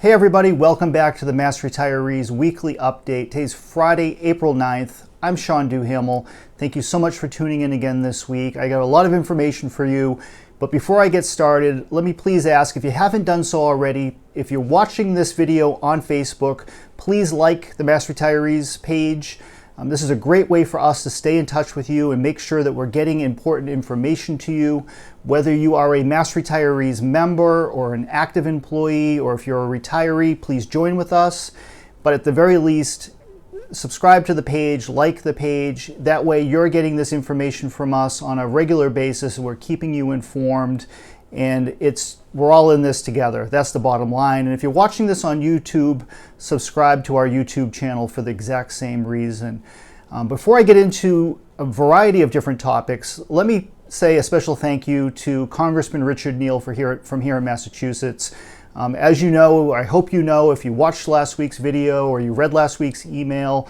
Hey everybody, welcome back to the Mass Retirees Weekly Update. Today's Friday, April 9th. I'm Sean Duhamel. Thank you so much for tuning in again this week. I got a lot of information for you, but before I get started, let me please ask, if you haven't done so already, if you're watching this video on Facebook, please like the Mass Retirees page. This is a great way for us to stay in touch with you and make sure that we're getting important information to you. Whether you are a Mass Retirees member or an active employee, or if you're a retiree, please join with us. But at the very least, subscribe to the page, like the page. That way you're getting this information from us on a regular basis and we're keeping you informed. And we're all in this together. That's the bottom line. And if you're watching this on YouTube, subscribe to our YouTube channel for the exact same reason. Before I get into a variety of different topics, let me say a special thank you to Congressman Richard Neal from here in Massachusetts. As you know, I hope you know, if you watched last week's video or you read last week's email,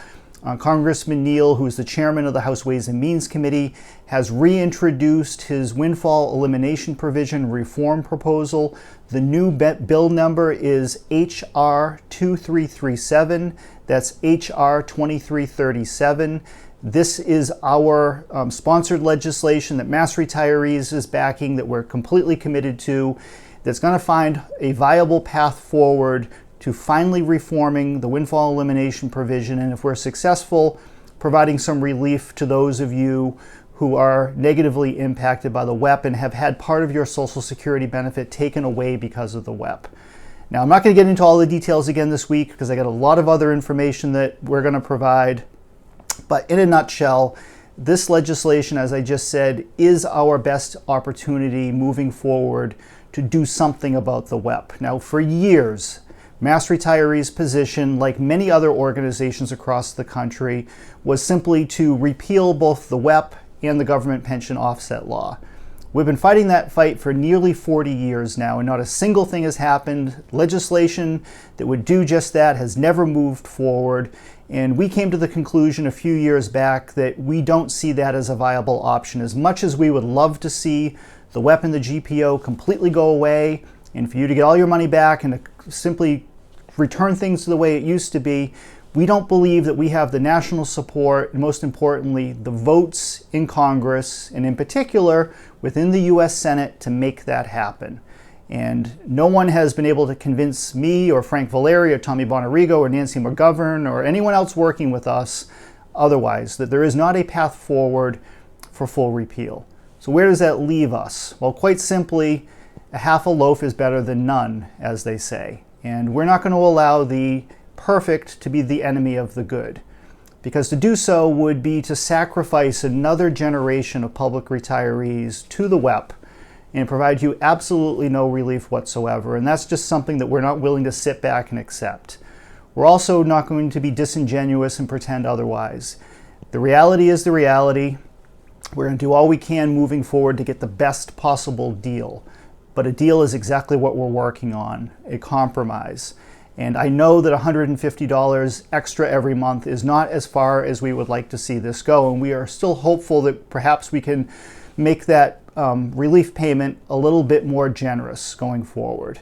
Congressman Neal, who is the chairman of the House Ways and Means Committee, has reintroduced his windfall elimination provision reform proposal. The new bill number is H.R. 2337. That's H.R. 2337. This is our sponsored legislation that Mass Retirees is backing, that we're completely committed to, that's going to find a viable path forward to finally reforming the windfall elimination provision, and if we're successful, providing some relief to those of you who are negatively impacted by the WEP and have had part of your Social Security benefit taken away because of the WEP. Now, I'm not going to get into all the details again this week because I got a lot of other information that we're going to provide, but in a nutshell, this legislation, as I just said, is our best opportunity moving forward to do something about the WEP. Now, for years, Mass Retirees' position, like many other organizations across the country, was simply to repeal both the WEP and the government pension offset law. We've been fighting that fight for nearly 40 years now, and not a single thing has happened. Legislation that would do just that has never moved forward, and we came to the conclusion a few years back that we don't see that as a viable option. As much as we would love to see the WEP and the GPO completely go away, and for you to get all your money back and to simply return things to the way it used to be, we don't believe that we have the national support, and most importantly, the votes in Congress, and in particular within the U.S. Senate, to make that happen. And no one has been able to convince me or Frank Valeri or Tommy Bonarigo or Nancy McGovern or anyone else working with us otherwise, that there is not a path forward for full repeal. So where does that leave us? Well, quite simply, a half a loaf is better than none, as they say. And we're not going to allow the perfect to be the enemy of the good, because to do so would be to sacrifice another generation of public retirees to the WEP and provide you absolutely no relief whatsoever. And that's just something that we're not willing to sit back and accept. We're also not going to be disingenuous and pretend otherwise. The reality is the reality. We're going to do all we can moving forward to get the best possible deal. But a deal is exactly what we're working on, a compromise. And I know that $150 extra every month is not as far as we would like to see this go. And we are still hopeful that perhaps we can make that relief payment a little bit more generous going forward.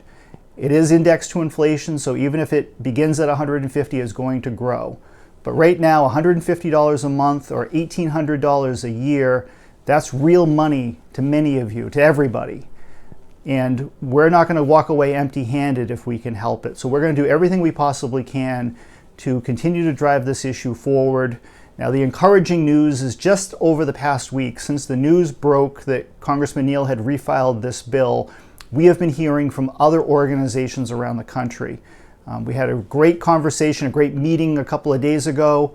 It is indexed to inflation, so even if it begins at $150, it's going to grow. But right now, $150 a month or $1,800 a year, that's real money to many of you, to everybody. And we're not going to walk away empty-handed if we can help it. So we're going to do everything we possibly can to continue to drive this issue forward. Now, the encouraging news is just over the past week, since the news broke that Congressman Neal had refiled this bill, we have been hearing from other organizations around the country. We had a great conversation, a great meeting a couple of days ago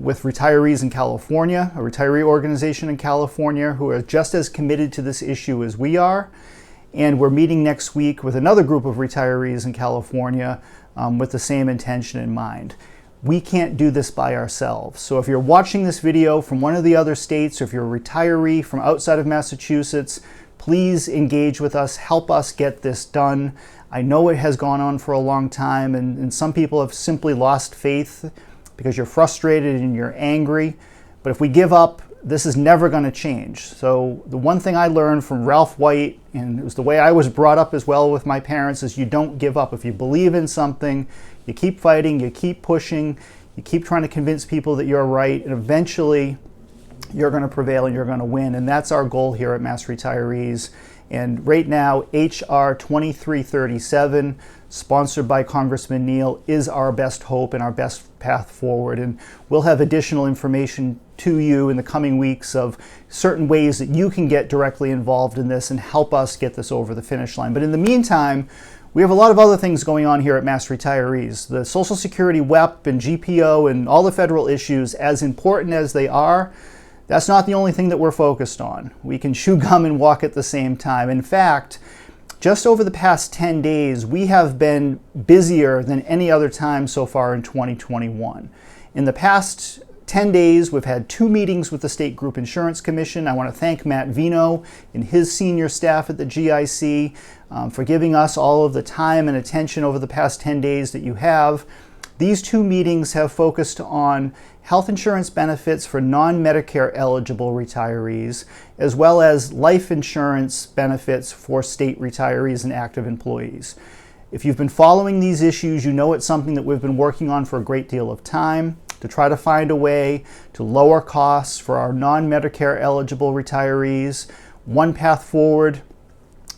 with retirees in California, a retiree organization in California who are just as committed to this issue as we are. And we're meeting next week with another group of retirees in California with the same intention in mind. We can't do this by ourselves. So if you're watching this video from one of the other states, or if you're a retiree from outside of Massachusetts, please engage with us, help us get this done. I know it has gone on for a long time, and some people have simply lost faith because you're frustrated and you're angry. But if we give up, this is never going to change. So the one thing I learned from Ralph White, and it was the way I was brought up as well with my parents, is you don't give up. If you believe in something, you keep fighting, you keep pushing, you keep trying to convince people that you're right, and eventually you're going to prevail and you're going to win. And that's our goal here at Mass Retirees. And right now, HR 2337, sponsored by Congressman Neal, is our best hope and our best path forward. And we'll have additional information to you in the coming weeks of certain ways that you can get directly involved in this and help us get this over the finish line. But in the meantime, we have a lot of other things going on here at Mass Retirees. The Social Security WEP and GPO and all the federal issues, as important as they are, that's not the only thing that we're focused on. We can chew gum and walk at the same time. In fact, just over the past 10 days, we have been busier than any other time so far in 2021. In the past 10 days, we've had 2 meetings with the State Group Insurance Commission. I want to thank Matt Vino and his senior staff at the GIC for giving us all of the time and attention over the past 10 days that you have. These 2 meetings have focused on health insurance benefits for non-Medicare eligible retirees, as well as life insurance benefits for state retirees and active employees. If you've been following these issues, you know it's something that we've been working on for a great deal of time to try to find a way to lower costs for our non-Medicare eligible retirees. One path forward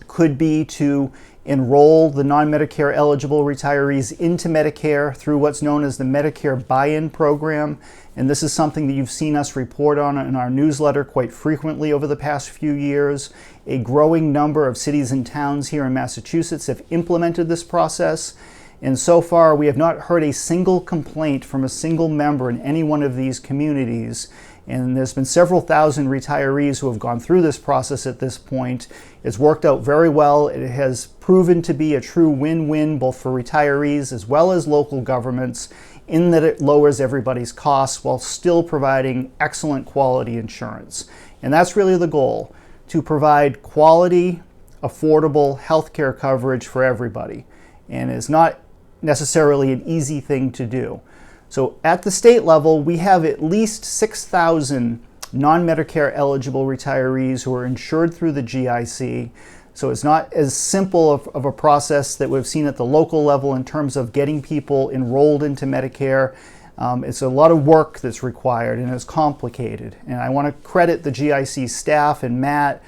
could be to enroll the non-Medicare eligible retirees into Medicare through what's known as the Medicare buy-in program. And this is something that you've seen us report on in our newsletter quite frequently over the past few years. A growing number of cities and towns here in Massachusetts have implemented this process. And so far, we have not heard a single complaint from a single member in any one of these communities. And there's been several thousand retirees who have gone through this process at this point. It's worked out very well. It has proven to be a true win-win both for retirees as well as local governments, in that it lowers everybody's costs while still providing excellent quality insurance. And that's really the goal, to provide quality, affordable healthcare coverage for everybody. And it's not necessarily an easy thing to do. So at the state level, we have at least 6,000 non-Medicare eligible retirees who are insured through the GIC. So it's not as simple of a process that we've seen at the local level in terms of getting people enrolled into Medicare. It's a lot of work that's required and it's complicated. And I want to credit the GIC staff and Matt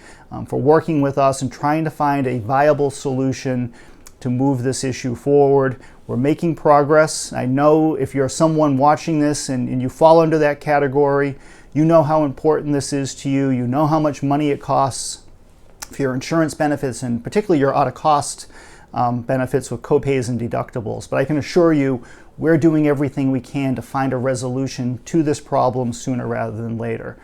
for working with us and trying to find a viable solution to move this issue forward. We're making progress. I know if you're someone watching this and you fall under that category, you know how important this is to you. You know how much money it costs for your insurance benefits, and particularly your out-of-cost benefits with copays and deductibles. But I can assure you, we're doing everything we can to find a resolution to this problem sooner rather than later.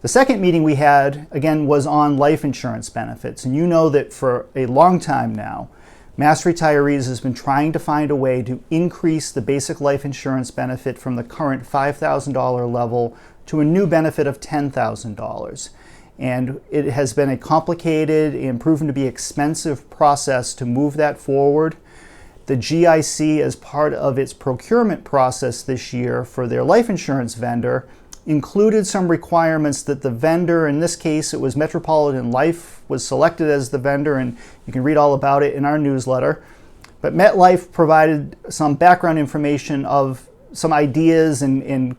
The second meeting we had, again, was on life insurance benefits. And you know that for a long time now, Mass Retirees has been trying to find a way to increase the basic life insurance benefit from the current $5,000 level to a new benefit of $10,000. And it has been a complicated and proven to be expensive process to move that forward. The GIC, as part of its procurement process this year for their life insurance vendor, included some requirements that the vendor, in this case it was Metropolitan Life, was selected as the vendor, and you can read all about it in our newsletter. But MetLife provided some background information of some ideas and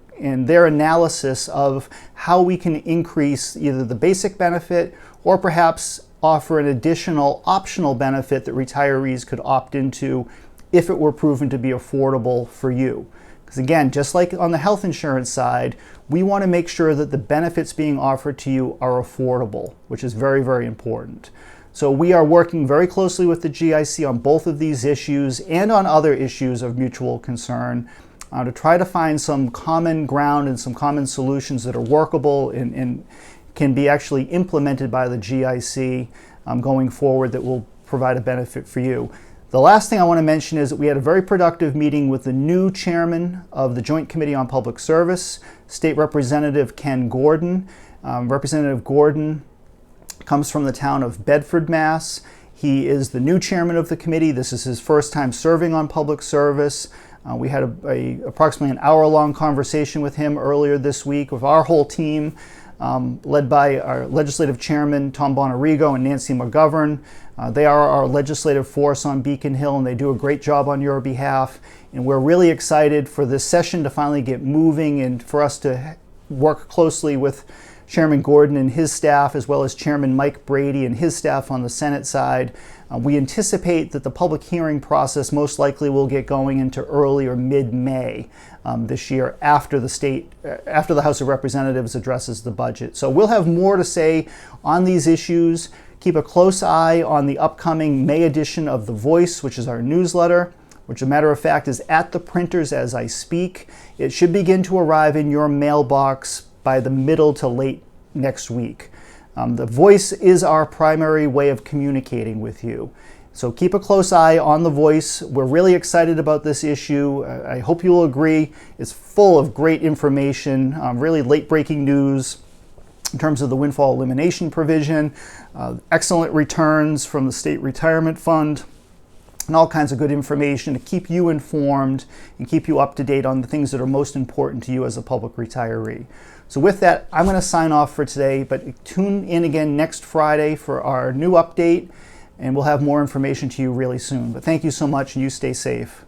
their analysis of how we can increase either the basic benefit or perhaps offer an additional optional benefit that retirees could opt into if it were proven to be affordable for you. Because again, just like on the health insurance side, we want to make sure that the benefits being offered to you are affordable, which is very, very important. So we are working very closely with the GIC on both of these issues and on other issues of mutual concern to try to find some common ground and some common solutions that are workable and can be actually implemented by the GIC going forward that will provide a benefit for you. The last thing I want to mention is that we had a very productive meeting with the new chairman of the Joint Committee on Public Service, State Representative Ken Gordon. Representative Gordon comes from the town of Bedford, Mass. He is the new chairman of the committee. This is his first time serving on public service. We had approximately an hour-long conversation with him earlier this week with our whole team. led by our legislative chairman, Tom Bonarigo, and Nancy McGovern. They are our legislative force on Beacon Hill, and they do a great job on your behalf. And we're really excited for this session to finally get moving and for us to work closely with Chairman Gordon and his staff, as well as Chairman Mike Brady and his staff on the Senate side. We anticipate that the public hearing process most likely will get going into early or mid-May this year after the House of Representatives addresses the budget. So we'll have more to say on these issues. Keep a close eye on the upcoming May edition of The Voice, which is our newsletter, which, as a matter of fact, is at the printers as I speak. It should begin to arrive in your mailbox by the middle to late next week. The Voice is our primary way of communicating with you. So keep a close eye on The Voice. We're really excited about this issue. I hope you'll agree. It's full of great information, really late-breaking news in terms of the windfall elimination provision, excellent returns from the state retirement fund, and all kinds of good information to keep you informed and keep you up to date on the things that are most important to you as a public retiree. So with that, I'm going to sign off for today, but tune in again next Friday for our new update, and we'll have more information to you really soon. But thank you so much, and you stay safe.